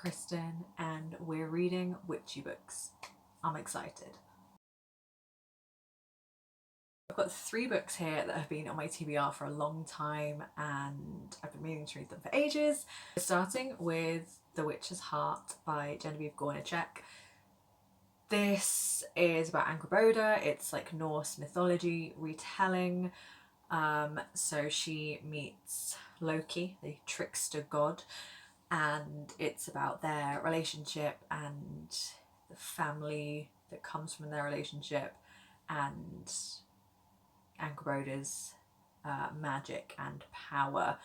Kristen and we're reading witchy books. I'm excited. I've got 3 books here that have been on my TBR for a long time and I've been meaning to read them for ages. Starting with The Witch's Heart by Genevieve Gornichek. This is about Angrboda. It's like Norse mythology retelling. So she meets Loki, the trickster god, and it's about their relationship and the family that comes from their relationship and Angrboda's magic and power.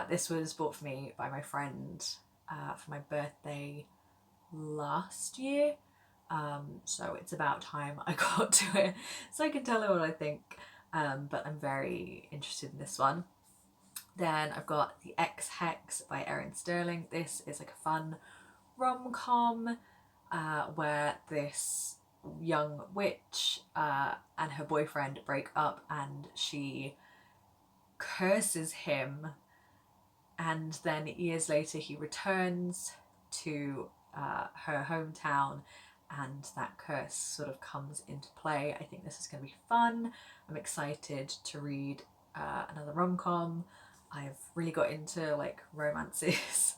This was bought for me by my friend for my birthday last year. So it's about time I got to it so I can tell her what I think, but I'm very interested in this one. Then I've got The Ex-Hex by Erin Sterling. This is like a fun rom-com where this young witch and her boyfriend break up and she curses him, and then years later he returns to her hometown and that curse sort of comes into play. I think this is going to be fun. I'm excited to read another rom-com. I've really got into like romances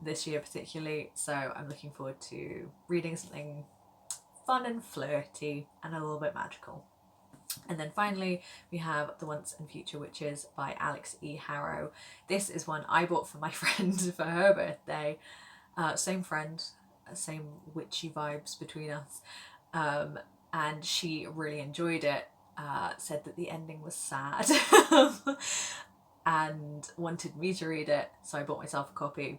this year particularly, so I'm looking forward to reading something fun and flirty and a little bit magical. And then finally we have The Once and Future Witches by Alex E. Harrow. This is one I bought for my friend for her birthday. Same friend, same witchy vibes between us, and she really enjoyed it. Said that the ending was sad and wanted me to read it, so I bought myself a copy.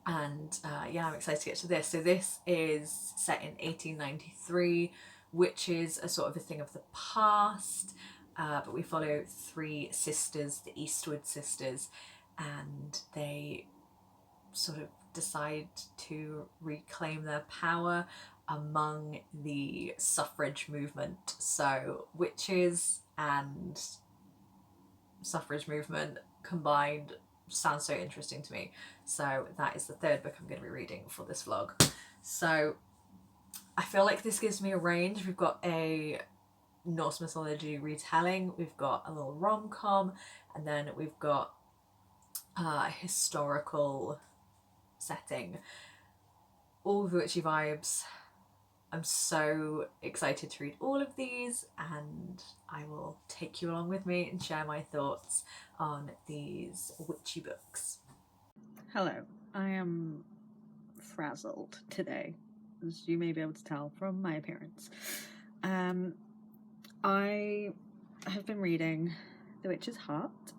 And yeah, I'm excited to get to this. So this is set in 1893. Witches are sort of a thing of the past, but we follow 3 sisters, the Eastwood sisters, and they sort of decide to reclaim their power among the suffrage movement. So witches and suffrage movement combined sounds so interesting to me. So that is the 3rd book I'm going to be reading for this vlog. So I feel like this gives me a range. We've got a Norse mythology retelling, we've got a little rom-com, and then we've got a historical setting. All the witchy vibes. I'm so excited to read all of these, and I will take you along with me and share my thoughts on these witchy books. Hello, I am frazzled today, as you may be able to tell from my appearance. I have been reading The Witch's Heart,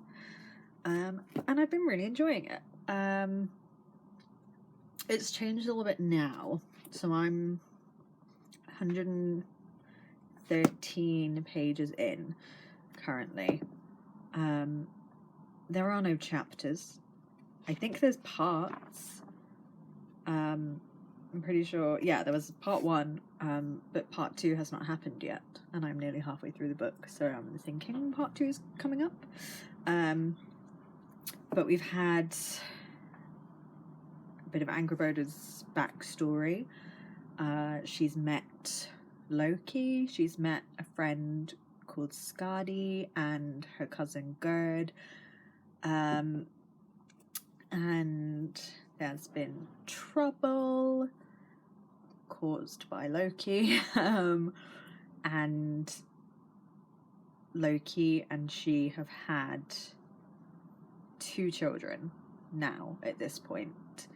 and I've been really enjoying it. It's changed a little bit now, so I'm 113 pages in currently. There are no chapters. I think there's parts. I'm pretty sure, yeah, there was part 1, but part 2 has not happened yet, and I'm nearly halfway through the book, so I'm thinking part 2 is coming up. But we've had a bit of Angrboda's backstory. She's met Loki, she's met a friend called Skadi and her cousin Gerd, and there's been trouble caused by Loki, and Loki and she have had 2 children now at this point,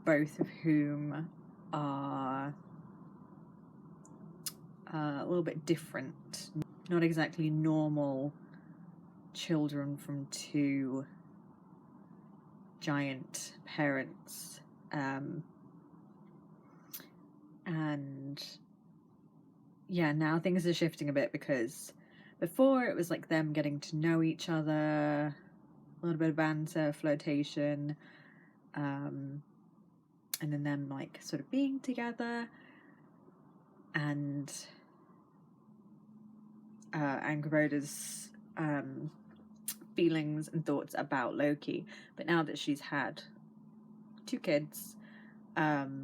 both of whom are a little bit different, not exactly normal children from 2 giant parents, and yeah, now things are shifting a bit, because before it was like them getting to know each other, a little bit of banter, flirtation, and then them like sort of being together, and Angrboda's feelings and thoughts about Loki. But now that she's had 2 kids. We're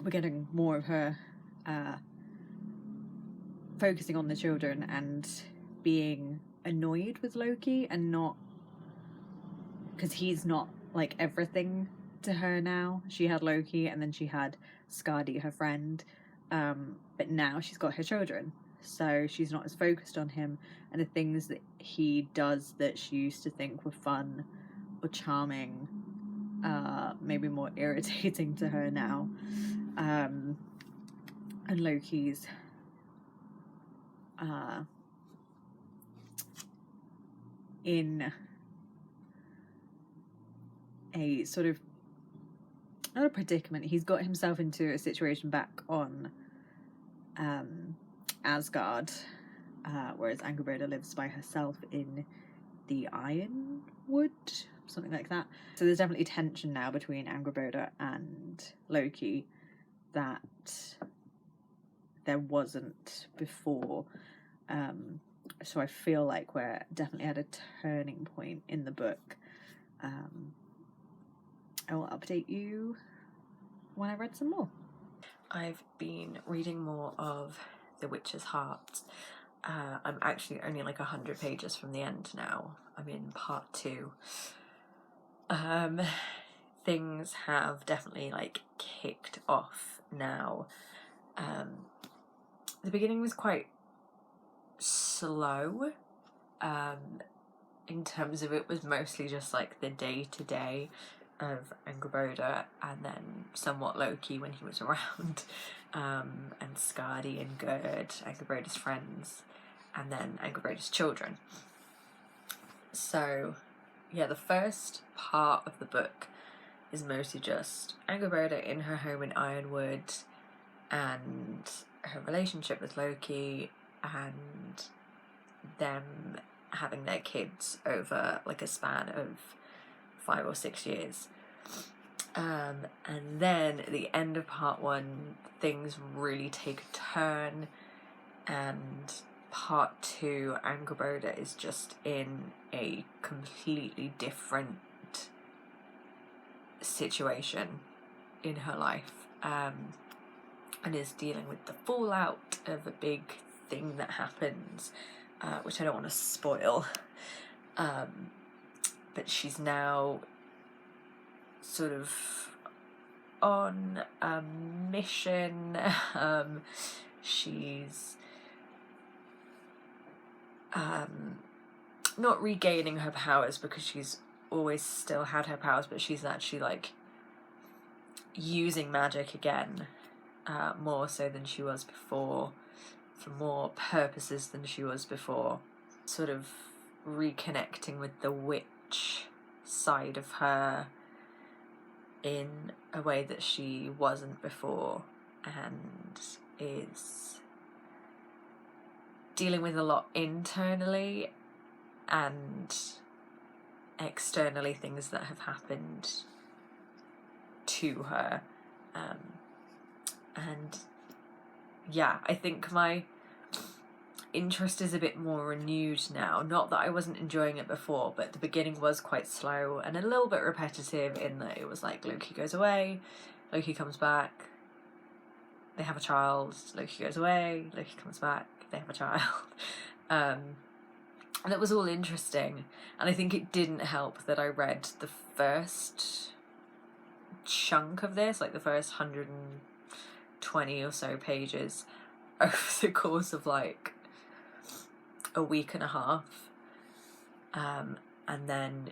getting more of her focusing on the children and being annoyed with Loki, and not because he's not like everything to her now. She had Loki, and then she had Skadi, her friend, but now she's got her children, so she's not as focused on him, and the things that he does that she used to think were fun or charming, maybe more irritating to her now. And Loki's in a sort of, not a predicament, he's got himself into a situation back on Asgard, whereas Angrboda lives by herself in the Ironwood, something like that. So there's definitely tension now between Angrboda and Loki that there wasn't before. So I feel like we're definitely at a turning point in the book. I will update you when I've read some more. I've been reading more of The Witch's Heart. I'm actually only like 100 pages from the end now. I'm in part 2. Things have definitely like kicked off now. The beginning was quite slow. In terms of, it was mostly just like the day-to-day of Angrboda, and then somewhat Loki when he was around, and Skadi and Gerd, Angrboda's friends, and then Angrboda's children. So yeah, the first part of the book is mostly just Angrboda in her home in Ironwood and her relationship with Loki, and them having their kids over like a span of 5 or 6 years. And then at the end of part 1, things really take a turn, and part 2, Angrboda is just in a completely different situation in her life, and is dealing with the fallout of a big thing that happens, which I don't want to spoil, but she's now sort of on a mission. She's not regaining her powers, because she's always still had her powers, but she's actually like using magic again, more so than she was before, for more purposes than she was before, sort of reconnecting with the witch side of her in a way that she wasn't before, and is dealing with a lot internally and externally, things that have happened to her, and yeah, I think my interest is a bit more renewed now. Not that I wasn't enjoying it before, but the beginning was quite slow and a little bit repetitive, in that it was like Loki goes away, Loki comes back, they have a child, Loki goes away, Loki comes back, they have a child. And it was all interesting, and I think it didn't help that I read the first chunk of this, like the first 120 or so pages, over the course of like a week and a half, and then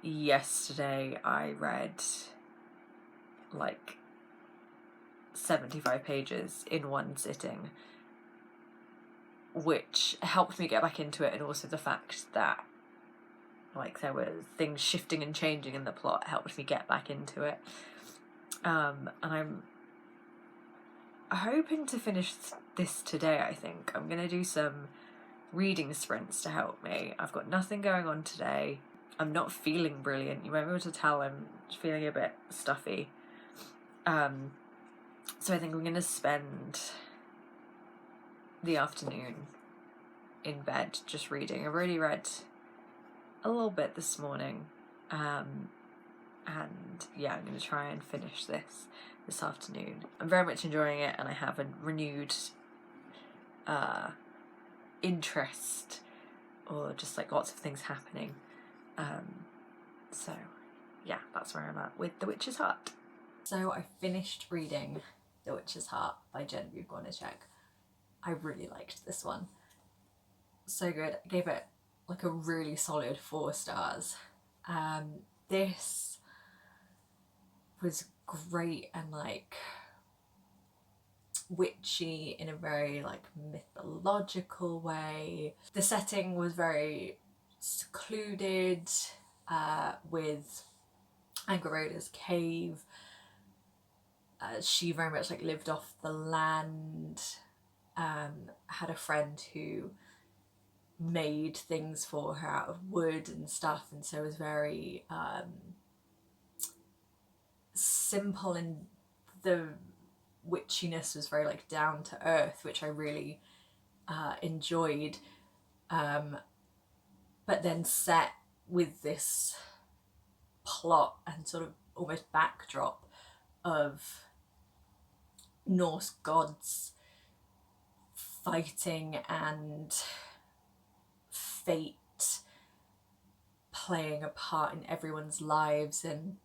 yesterday I read like 75 pages in one sitting, which helped me get back into it, and also the fact that like there were things shifting and changing in the plot helped me get back into it. And I'm hoping to finish this today. I think I'm gonna do some reading sprints to help me. I've got nothing going on today. I'm not feeling brilliant. You might be able to tell I'm feeling a bit stuffy. So I think I'm gonna spend the afternoon in bed just reading. I've already read a little bit this morning, and yeah, I'm going to try and finish this afternoon. I'm very much enjoying it, and I have a renewed interest, or just like lots of things happening. So yeah, that's where I'm at with The Witch's Heart. So I finished reading The Witch's Heart by Genevieve Gornichek. I really liked this one. So good. I gave it like a really solid 4 stars. This was great and like witchy in a very like mythological way. The setting was very secluded, with Angaroda's cave. She very much like lived off the land. Had a friend who made things for her out of wood and stuff, and so it was very simple, and the witchiness was very like down to earth, which I really enjoyed. But then set with this plot and sort of almost backdrop of Norse gods fighting and fate playing a part in everyone's lives, and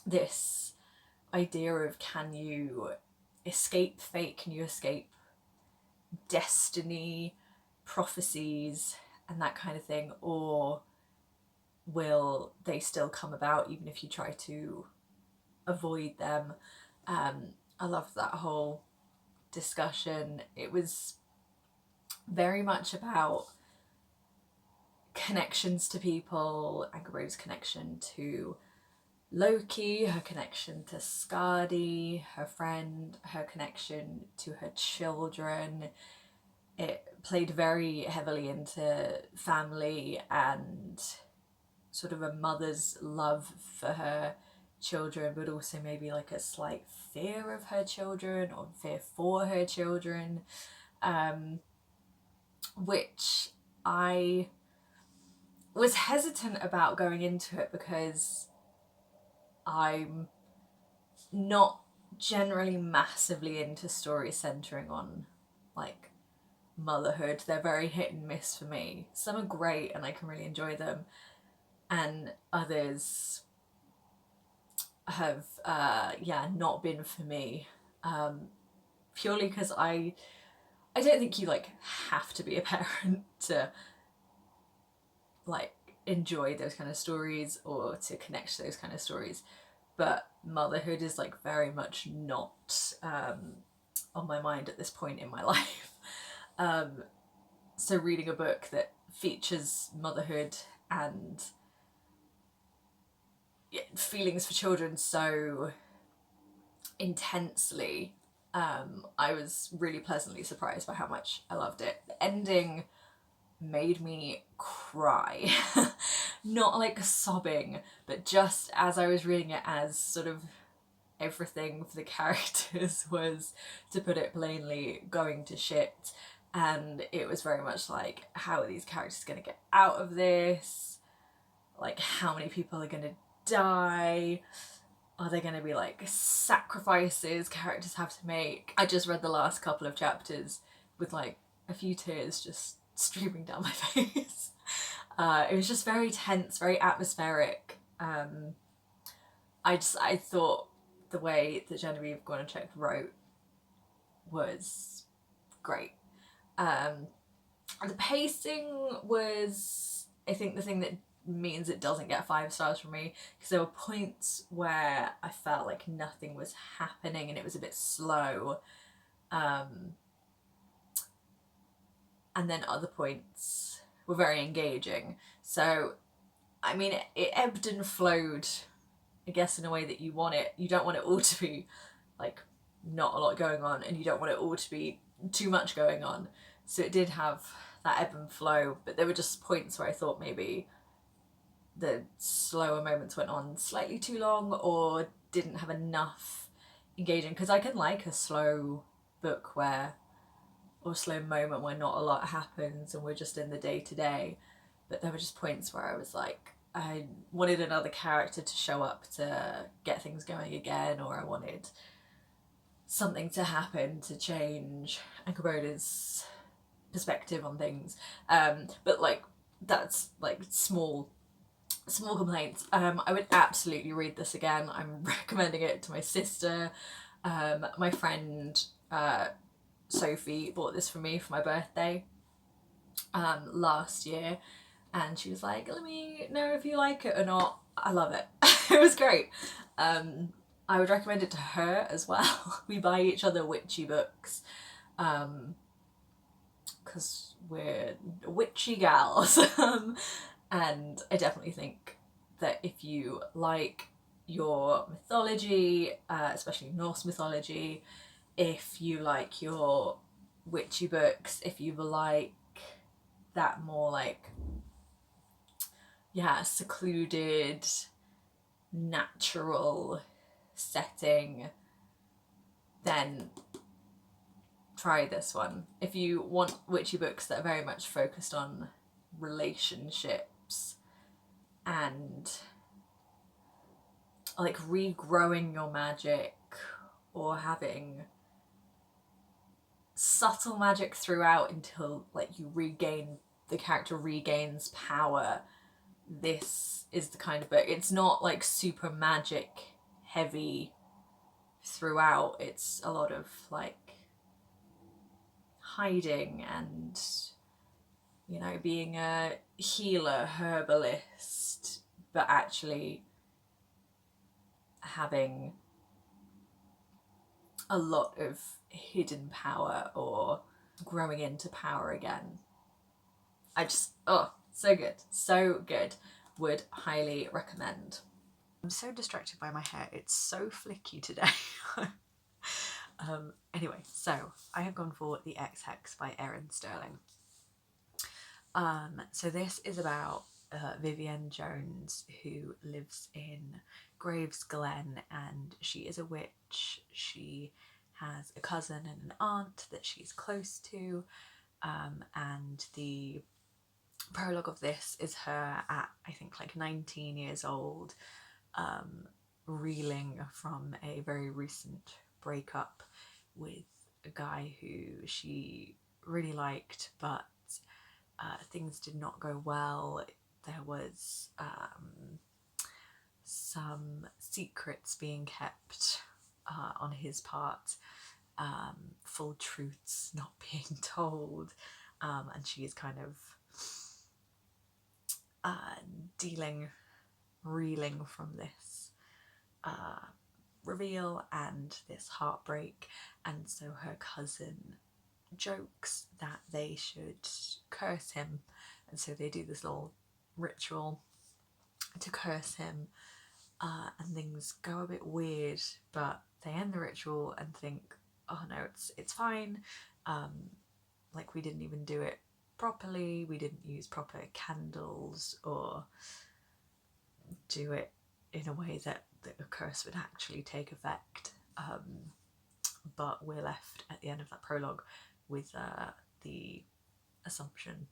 this idea of, can you escape fate, can you escape destiny, prophecies and that kind of thing, or will they still come about even if you try to avoid them? I loved that whole discussion. It was very much about connections to people, Angaro's connection to Loki, her connection to Skadi, her friend, her connection to her children. It played very heavily into family and sort of a mother's love for her children, but also maybe like a slight fear of her children or fear for her children, which I was hesitant about going into it because I'm not generally massively into stories centering on like motherhood. They're very hit and miss for me. Some are great and I can really enjoy them, and others have not been for me, purely because I don't think you like have to be a parent to like enjoy those kind of stories or to connect to those kind of stories, but motherhood is like very much not on my mind at this point in my life. So reading a book that features motherhood and feelings for children so intensely, I was really pleasantly surprised by how much I loved it. The ending made me cry. Not like sobbing, but just as I was reading it, as sort of everything for the characters was, to put it plainly, going to shit. And it was very much like, how are these characters going to get out of this? Like, how many people are going to die? Are there going to be like sacrifices characters have to make? I just read the last couple of chapters with like a few tears just streaming down my face. It was just very tense, very atmospheric. I thought the way that Genevieve Gornichek wrote was great. The pacing was, I think, the thing that means it doesn't get 5 stars from me, because there were points where I felt like nothing was happening and it was a bit slow, and then other points were very engaging. So I mean, it ebbed and flowed, I guess, in a way that you want it. You don't want it all to be like not a lot going on, and you don't want it all to be too much going on. So it did have that ebb and flow, but there were just points where I thought maybe the slower moments went on slightly too long or didn't have enough engaging, because I can like a slow book where, or a slow moment where not a lot happens and we're just in the day to day, but there were just points where I was like, I wanted another character to show up to get things going again, or I wanted something to happen to change Ankoboda's perspective on things. But like that's like small complaints. I would absolutely read this again. I'm recommending it to my sister. My friend Sophie bought this for me for my birthday last year, and she was like, "Let me know if you like it or not." I love it. It was great. I would recommend it to her as well. We buy each other witchy books because we're witchy gals. And I definitely think that if you like your mythology, especially Norse mythology, if you like your witchy books, if you like that more like, yeah, secluded, natural setting, then try this one. If you want witchy books that are very much focused on relationships and like regrowing your magic, or having subtle magic throughout until like the character regains power, this is the kind of book. It's not like super magic heavy throughout. It's a lot of like hiding and, you know, being a healer, herbalist, but actually having a lot of hidden power or growing into power again. So good, so good. Would highly recommend. I'm so distracted by my hair, it's so flicky today. Anyway, so I have gone for The Ex-Hex by Erin Sterling. So this is about Vivienne Jones, who lives in Gravesglen, and she is a witch. She has a cousin and an aunt that she's close to, and the prologue of this is her at, I think, like 19 years old, reeling from a very recent breakup with a guy who she really liked, but things did not go well. There was some secrets being kept on his part, full truths not being told, and she is kind of reeling from this reveal and this heartbreak. And so her cousin jokes that they should curse him, and so they do this little ritual to curse him, and things go a bit weird, but they end the ritual and think, oh no, it's fine, like we didn't even do it properly, we didn't use proper candles or do it in a way that the curse would actually take effect. But we're left at the end of that prologue with the assumption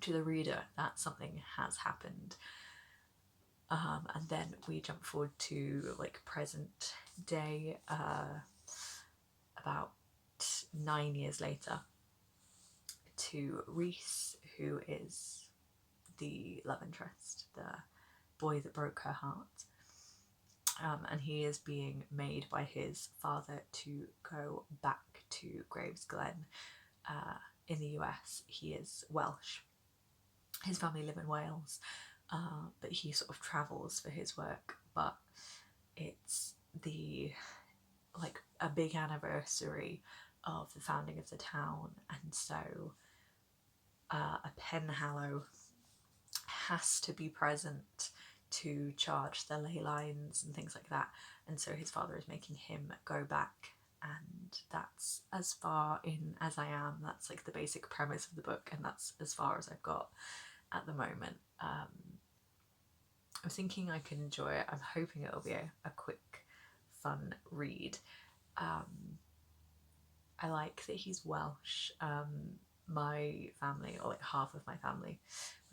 to the reader that something has happened. And then we jump forward to like present day, about 9 years later, to Reese, who is the love interest, the boy that broke her heart. And he is being made by his father to go back to Gravesglen in the US. He is Welsh. His family live in Wales, but he sort of travels for his work. But it's like a big anniversary of the founding of the town, and so a Penhallow has to be present to charge the ley lines and things like that, and so his father is making him go back, and that's as far in as I am. That's like the basic premise of the book, and that's as far as I've got at the moment. I'm thinking I can enjoy it. I'm hoping it'll be a quick, fun read. I like that he's Welsh. My family, or like half of my family,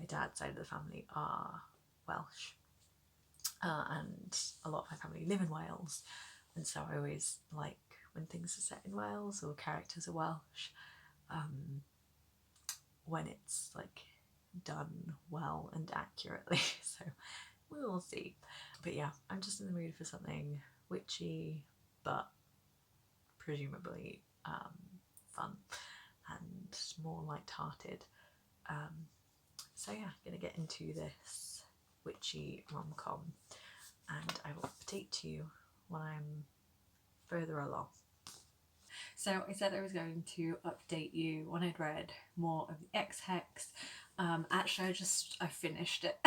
my dad's side of the family, are Welsh, and a lot of my family live in Wales, and so I always like when things are set in Wales or characters are Welsh, when it's like done well and accurately. So we will see. But yeah, I'm just in the mood for something witchy, but presumably fun and more light-hearted. So yeah, gonna get into this witchy rom-com, and I will update you when I'm further along. So I said I was going to update you when I'd read more of the X-Hex. Actually, I finished it.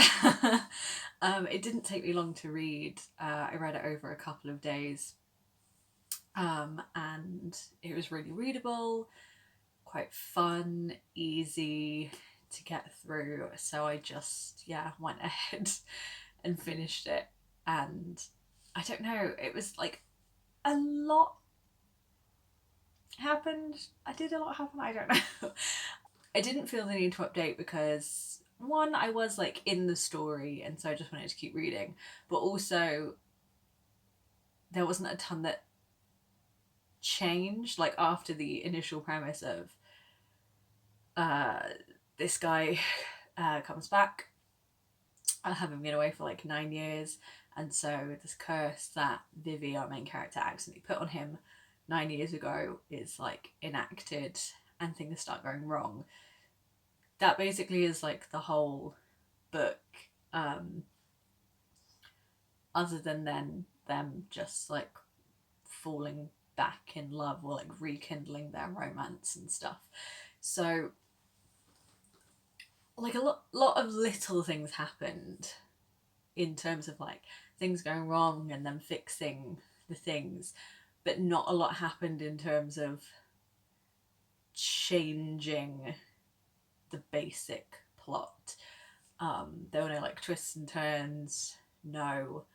It didn't take me long to read. I read it over a couple of days, and it was really readable, quite fun, easy to get through. So I just went ahead and finished it. And I don't know, it was like a lot happened. Did a lot happen? I don't know. I didn't feel the need to update because one, I was like in the story, and so I just wanted to keep reading, but also there wasn't a ton that changed like after the initial premise of this guy comes back, having been away for like 9 years, and so this curse that Vivi, our main character, accidentally put on him 9 years ago is like enacted, and things start going wrong. That basically is like the whole book, other than then them just like falling back in love or like rekindling their romance and stuff. So like a lot of little things happened in terms of like things going wrong and them fixing the things, but not a lot happened in terms of changing the basic plot. There were no like twists and turns. No,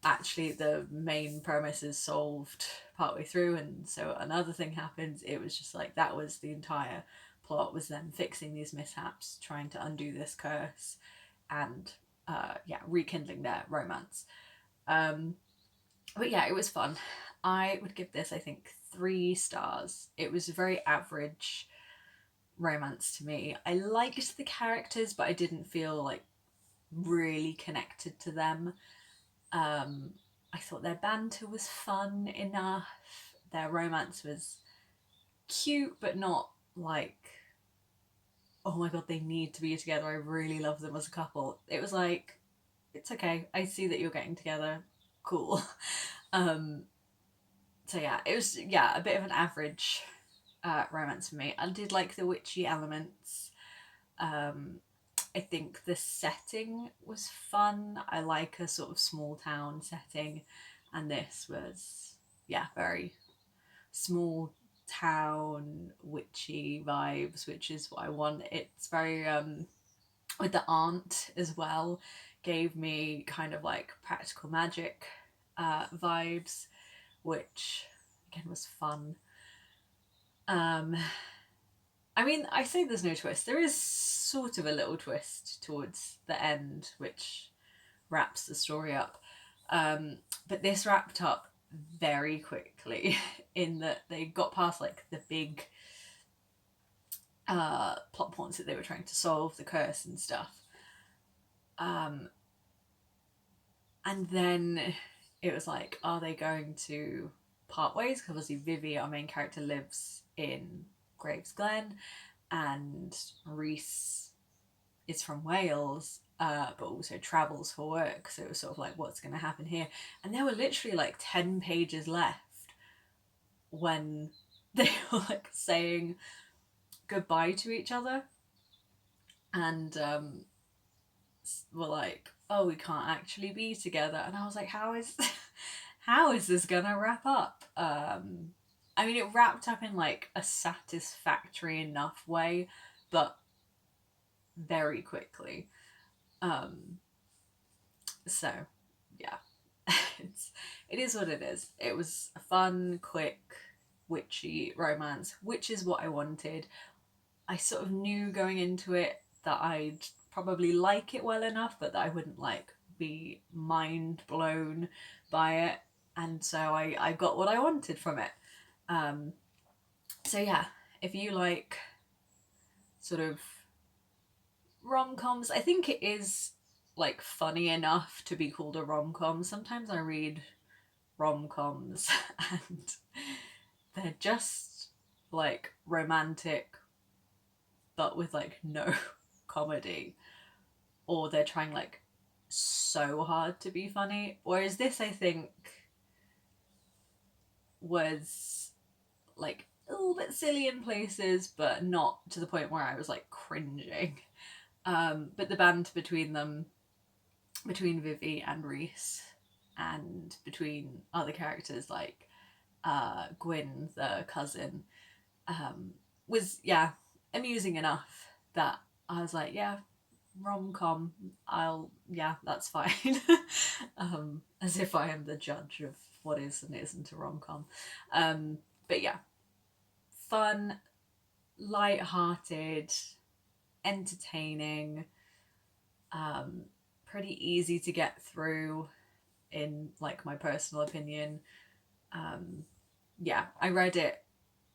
actually the main premise is solved partway through, and so another thing happens. It was just like that was the entire plot, was them fixing these mishaps, trying to undo this curse, and rekindling their romance. But yeah, it was fun. I would give this, I think, 3 stars. It was a very average romance to me. I liked the characters, but I didn't feel like really connected to them. I thought their banter was fun enough. Their romance was cute, but not like, oh my god, they need to be together. I really love them as a couple. It was like, it's okay. I see that you're getting together. Cool. So yeah, it was a bit of an average romance for me. I did like the witchy elements. I think the setting was fun. I like a sort of small town setting, and this was very small town witchy vibes, which is what I want. It's very with the aunt as well, gave me kind of like practical magic vibes, which again was fun. I mean, I say there's no twist. There is sort of a little twist towards the end, which wraps the story up. But this wrapped up very quickly in that they got past like the big plot points that they were trying to solve, the curse and stuff. And then it was like, are they going to part ways? Because obviously Vivi, our main character, lives in Gravesglen, and Reese is from Wales, but also travels for work. So it was sort of like, what's going to happen here? And there were literally like 10 pages left when they were like saying goodbye to each other, and were like, oh, we can't actually be together. And I was like, how is this gonna wrap up? I mean, it wrapped up in like a satisfactory enough way, but very quickly. So yeah, it is what it is. It was a fun, quick, witchy romance, which is what I wanted. I sort of knew going into it that I'd probably like it well enough, but that I wouldn't like be mind blown by it. And so I got what I wanted from it. So yeah, if you like sort of rom-coms, I think it is like funny enough to be called a rom-com. Sometimes I read rom-coms and they're just like romantic but with like no comedy, or they're trying like so hard to be funny, whereas this I think was like a little bit silly in places but not to the point where I was like cringing. But the band between them, between Vivi and Reese, and between other characters like Gwyn, the cousin, um, was, yeah, amusing enough that I was like, yeah, rom com, yeah, that's fine. As if I am the judge of what is and isn't a rom com. But yeah, fun, light-hearted, entertaining, um, pretty easy to get through in like my personal opinion. Um, yeah, I read it.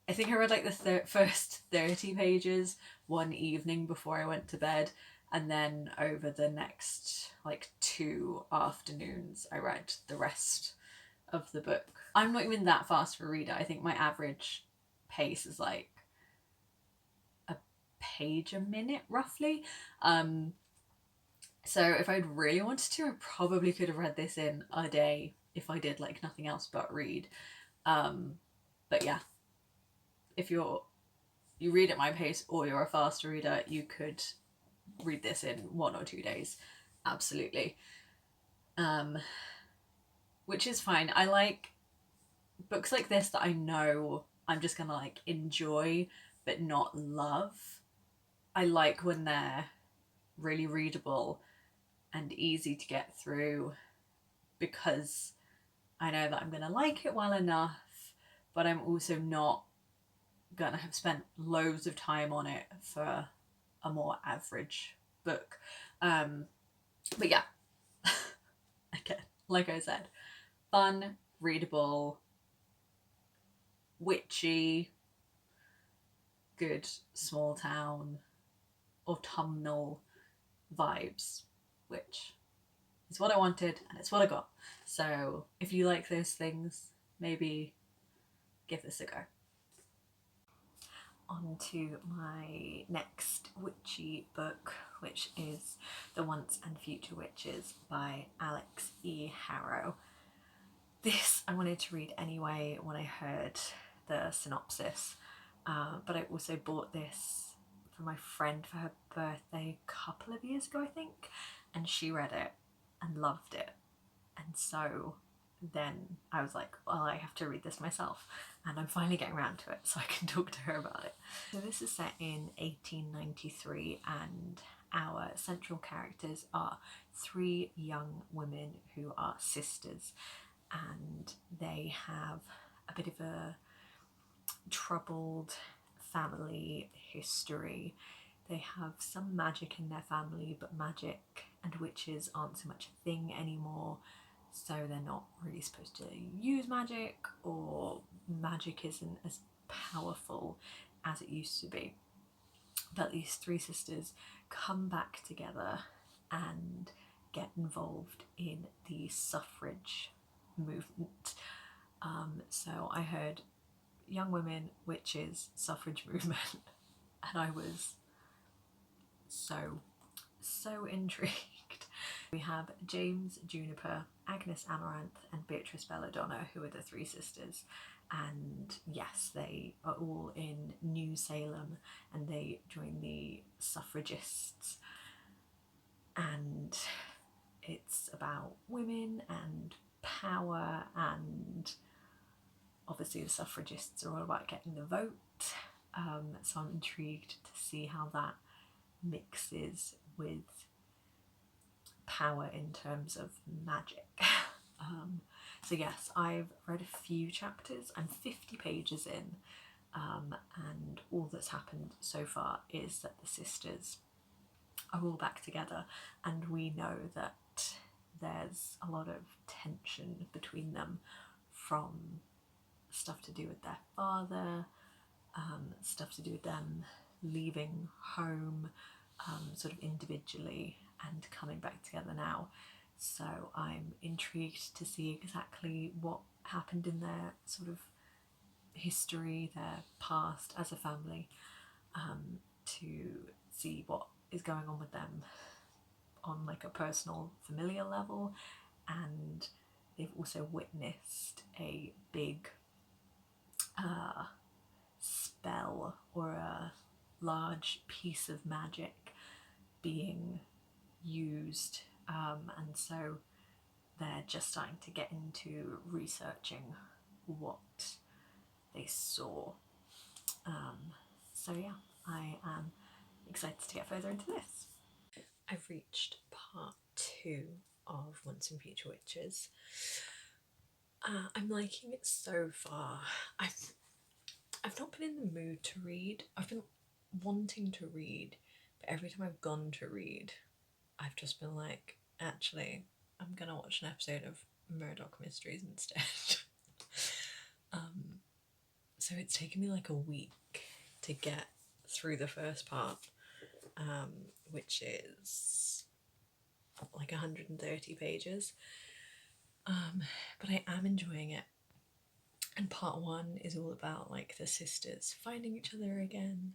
I think I read like the first 30 pages one evening before I went to bed, and then over the next like 2 afternoons, I read the rest of the book. I'm not even that fast for a reader. I think my average pace is like a page a minute, roughly. So if I'd really wanted to, I probably could have read this in a day if I did like nothing else but read. But yeah, if you read at my pace or you're a fast reader, you could read this in 1 or 2 days, absolutely. Which is fine. I like books like this that I know I'm just gonna like enjoy but not love. I like when they're really readable and easy to get through because I know that I'm gonna like it well enough, but I'm also not gonna have spent loads of time on it for a more average book. But yeah, again, like I said, fun, readable, witchy, good small town, autumnal vibes, which is what I wanted and it's what I got. So if you like those things, maybe give this a go. On to my next witchy book, which is The Once and Future Witches by Alex E. Harrow. This I wanted to read anyway when I heard the synopsis, but I also bought this for my friend for her birthday a couple of years ago, I think, and she read it and loved it. And so then I was like, well, I have to read this myself, and I'm finally getting around to it so I can talk to her about it. So this is set in 1893, and our central characters are 3 young women who are sisters, and they have a bit of a troubled family history. They have some magic in their family, but magic and witches aren't so much a thing anymore, so they're not really supposed to use magic, or magic isn't as powerful as it used to be. But these 3 sisters come back together and get involved in the suffrage movement. So I heard young women, witches, suffrage movement, and I was so intrigued. We have James Juniper, Agnes Amaranth, and Beatrice Belladonna, who are the 3 sisters. And yes, they are all in New Salem and they join the suffragists. And it's about women and power, and obviously the suffragists are all about getting the vote. So I'm intrigued to see how that mixes with power in terms of magic. So yes, I've read a few chapters. I'm 50 pages in, and all that's happened so far is that the sisters are all back together, and we know that there's a lot of tension between them from stuff to do with their father, stuff to do with them leaving home sort of individually and coming back together now. So I'm intrigued to see exactly what happened in their sort of history, their past as a family, to see what is going on with them on like a personal, familial level. And they've also witnessed a big spell or a large piece of magic being used, and so they're just starting to get into researching what they saw. So yeah, I am excited to get further into this. I've reached part 2 of Once and Future Witches. I'm liking it so far. I've not been in the mood to read. I've been wanting to read, but every time I've gone to read, I've just been like, actually, I'm gonna watch an episode of Murdoch Mysteries instead. So it's taken me like a week to get through the first part, which is like 130 pages. But I am enjoying it. And part 1 is all about like the sisters finding each other again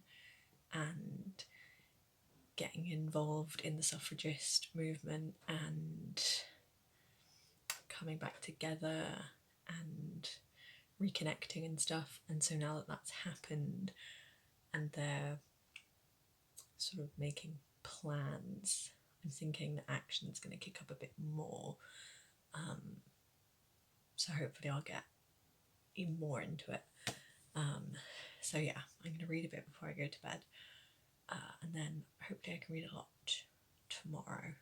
and getting involved in the suffragist movement and coming back together and reconnecting and stuff. And so now that that's happened and they're sort of making plans, I'm thinking the action's going to kick up a bit more. So hopefully I'll get even more into it. So yeah, I'm going to read a bit before I go to bed, and then hopefully I can read a lot tomorrow.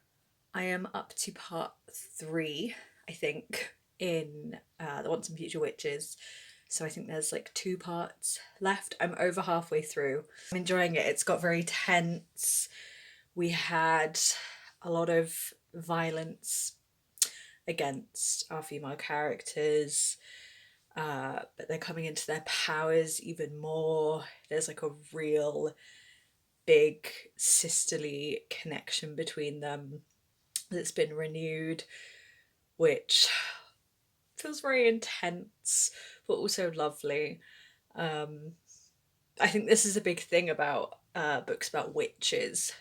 I am up to part 3, I think, in the Once and Future Witches. So I think there's like 2 parts left. I'm over halfway through. I'm enjoying it. It's got very tense. We had a lot of violence against our female characters, but they're coming into their powers even more. There's like a real big sisterly connection between them that's been renewed, which feels very intense but also lovely. I think this is a big thing about books about witches,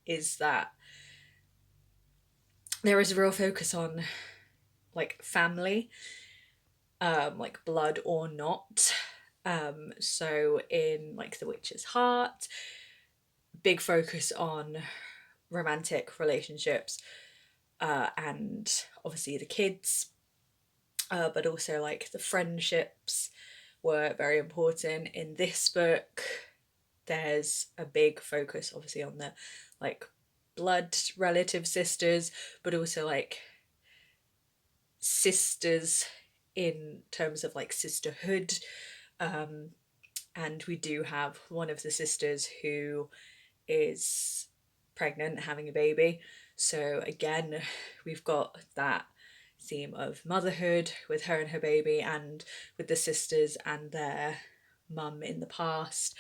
is that there is a real focus on like family, like blood or not. So in like The Witch's Heart, big focus on romantic relationships, and obviously the kids, but also like the friendships were very important. In this book, there's a big focus obviously on the like blood relative sisters, but also like sisters in terms of like sisterhood. And we do have one of the sisters who is pregnant, having a baby. So again, we've got that theme of motherhood with her and her baby, and with the sisters and their mum in the past.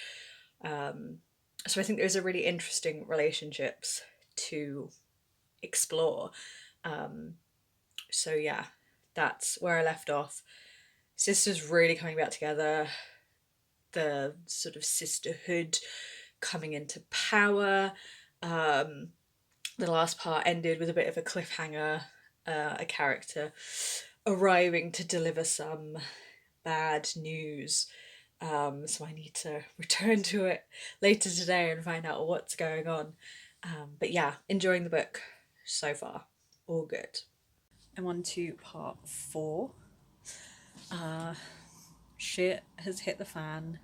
So I think there's a really interesting relationships to explore. So yeah, that's where I left off. Sisters really coming back together, the sort of sisterhood coming into power. The last part ended with a bit of a cliffhanger, a character arriving to deliver some bad news. So I need to return to it later today and find out what's going on. But yeah, enjoying the book so far. All good. I'm on to part 4. Shit has hit the fan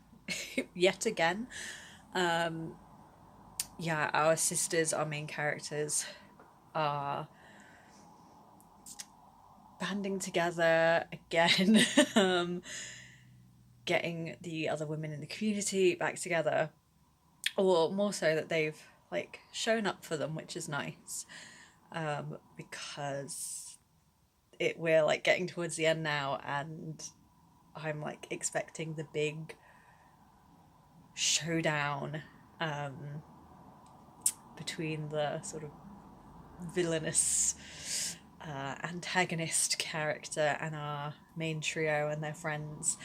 yet again. Yeah, our sisters, our main characters, are banding together again, getting the other women in the community back together, or more so that they've like shown up for them, which is nice, because we're like getting towards the end now, and I'm like expecting the big showdown between the sort of villainous antagonist character and our main trio and their friends.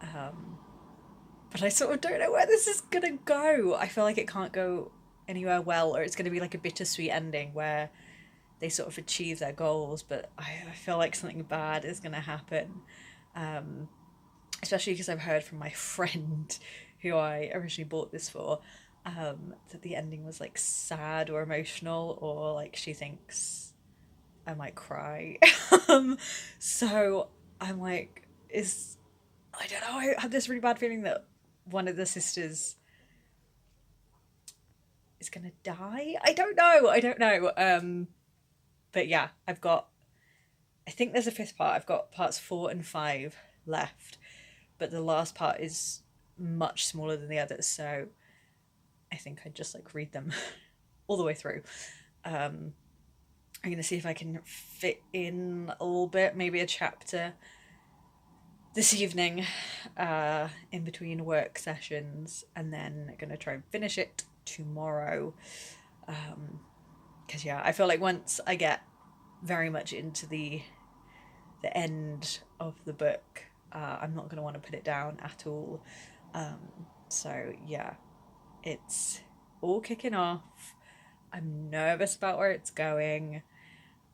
But I sort of don't know where this is gonna go. I feel like it can't go anywhere well, or it's gonna be like a bittersweet ending where they sort of achieve their goals, but I feel like something bad is gonna happen. Especially because I've heard from my friend who I originally bought this for, that the ending was like sad or emotional, or like she thinks I might cry. So I'm like, I don't know, I have this really bad feeling that one of the sisters is gonna die. I don't know. But yeah, I think there's a fifth part. I've got parts 4 and 5 left, but the last part is much smaller than the others, so I think I'd just like read them all the way through. I'm gonna see if I can fit in a little bit, maybe a chapter this evening, in between work sessions, and then gonna try and finish it tomorrow. Because yeah, I feel like once I get very much into the end of the book, I'm not going to want to put it down at all. So yeah, it's all kicking off. I'm nervous about where it's going.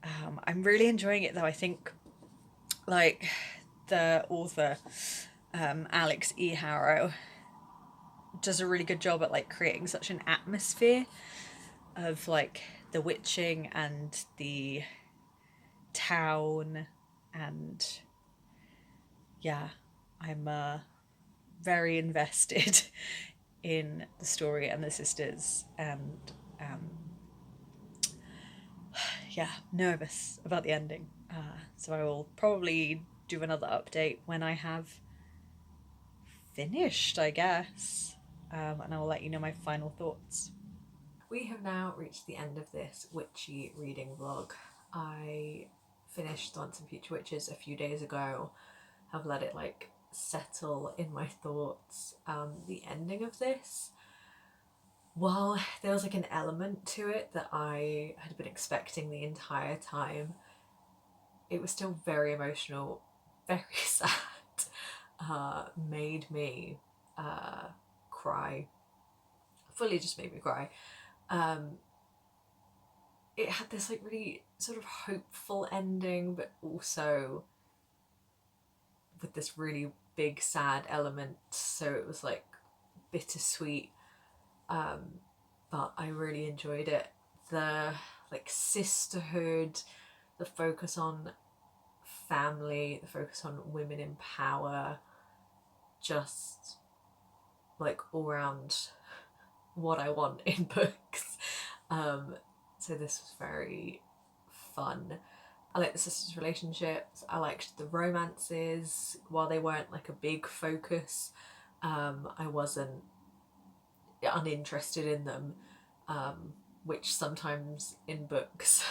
I'm really enjoying it though. I think like the author, Alex E. Harrow, does a really good job at like creating such an atmosphere of like the witching and the town, and yeah, I'm very invested in the story and the sisters, and um, yeah, nervous about the ending. So I will probably do another update when I have finished, I guess, and I will let you know my final thoughts. We have now reached the end of this witchy reading vlog. I finished Once and Future Witches a few days ago, have let it like settle in my thoughts. The ending of this, while there was like an element to it that I had been expecting the entire time, it was still very emotional, very sad, made me cry, fully just made me cry. It had this like really sort of hopeful ending, but also with this really big sad element, so it was like bittersweet. But I really enjoyed it. The like sisterhood, the focus on family, the focus on women in power, just like all around what I want in books. So this was very fun. I like the sisters' relationships. I liked the romances. While they weren't like a big focus, I wasn't uninterested in them, which sometimes in books,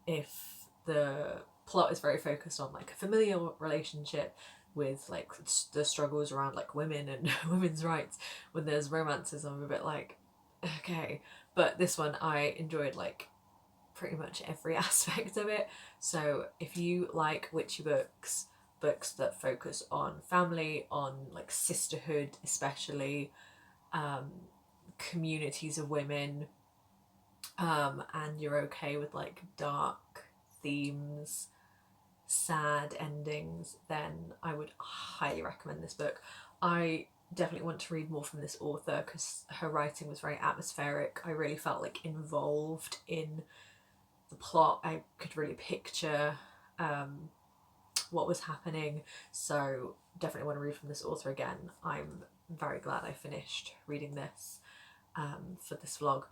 if the plot is very focused on like a familial relationship with like the struggles around like women and women's rights, when there's romances, I'm a bit like, okay. But this one I enjoyed like pretty much every aspect of it. So if you like witchy books, books that focus on family, on like sisterhood especially, communities of women, and you're okay with like dark themes, sad endings, then I would highly recommend this book. I definitely want to read more from this author because her writing was very atmospheric. I really felt like involved in the plot. I could really picture what was happening. So definitely want to read from this author again. I'm very glad I finished reading this for this vlog.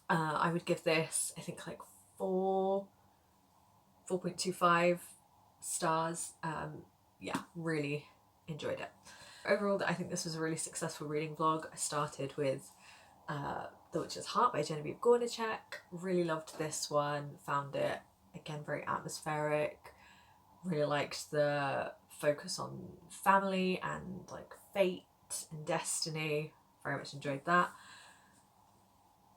I would give this, I think, like 4.25 stars. Yeah, really enjoyed it. Overall, I think this was a really successful reading vlog. I started with The Witch's Heart by Genevieve Gornichek. Really loved this one, found it again very atmospheric. Really liked the focus on family and like fate and destiny. Very much enjoyed that.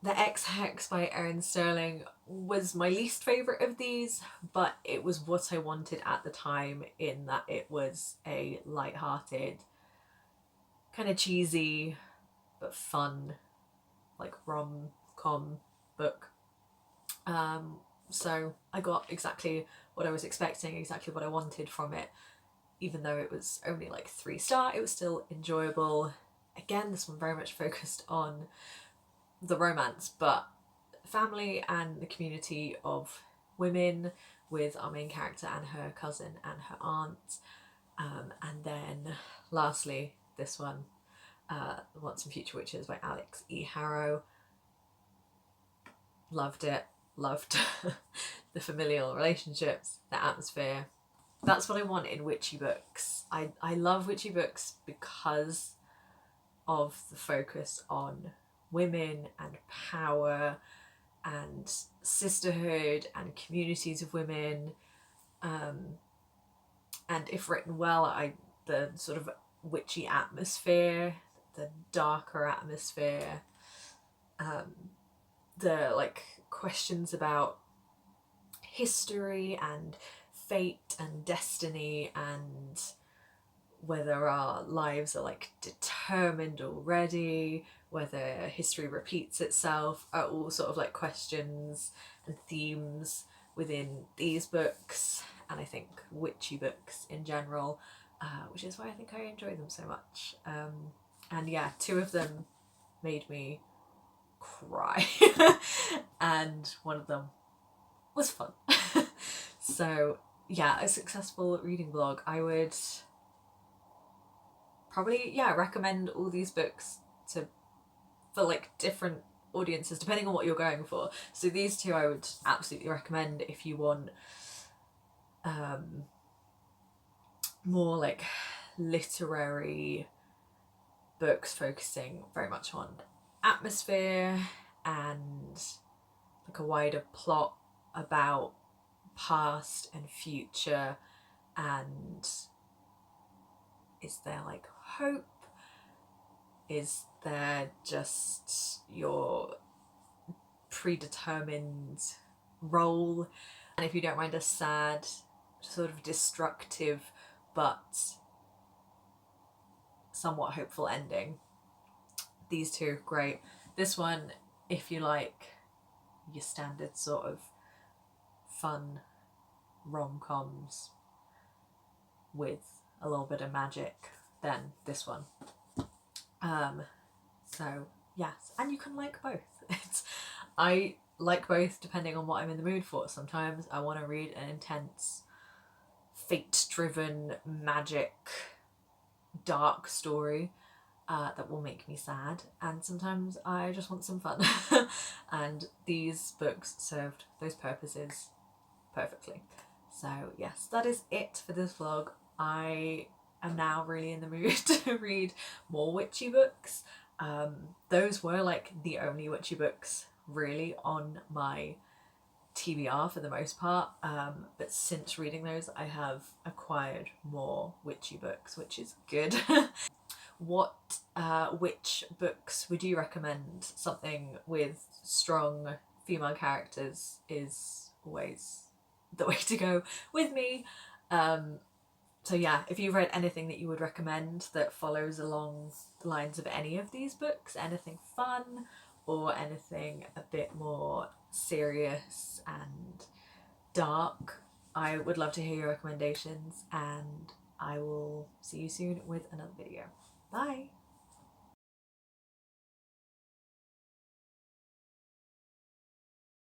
The X-Hex by Erin Sterling was my least favourite of these, but it was what I wanted at the time, in that it was a light-hearted, kind of cheesy but fun, like rom-com book. So I got exactly what I was expecting, exactly what I wanted from it. Even though it was only like 3-star, it was still enjoyable. Again, this one very much focused on the romance, but family and the community of women, with our main character and her cousin and her aunt. And then lastly, this one, Once and Future Witches by Alex E. Harrow. Loved it, loved the familial relationships, the atmosphere. That's what I want in witchy books. I love witchy books because of the focus on women and power and sisterhood and communities of women. And if written well, the sort of witchy atmosphere, the darker atmosphere, the like questions about history and fate and destiny, and whether our lives are like determined already, whether history repeats itself, are all sort of like questions and themes within these books, and I think witchy books in general, which is why I think I enjoy them so much. And yeah, 2 of them made me cry and one of them was fun. So yeah, a successful reading blog. I would probably recommend all these books for like different audiences depending on what you're going for. So these 2 I would absolutely recommend if you want more like literary books focusing very much on atmosphere and like a wider plot about past and future, and is there like hope? Is there just your predetermined role? And if you don't mind a sad, sort of destructive but somewhat hopeful ending, these 2 great. This one, if you like your standard sort of fun rom-coms with a little bit of magic, then this one. So yes, and you can like both. I like both depending on what I'm in the mood for. Sometimes I want to read an intense, fate-driven, magic, dark story that will make me sad, and sometimes I just want some fun. And these books served those purposes perfectly. So yes, that is it for this vlog. I am now really in the mood to read more witchy books. Those were like the only witchy books really on my TBR for the most part, but since reading those I have acquired more witchy books, which is good. What witch books would you recommend? Something with strong female characters is always the way to go with me. So yeah, if you've read anything that you would recommend that follows along the lines of any of these books, anything fun or anything a bit more serious and dark, I would love to hear your recommendations, and I will see you soon with another video. Bye!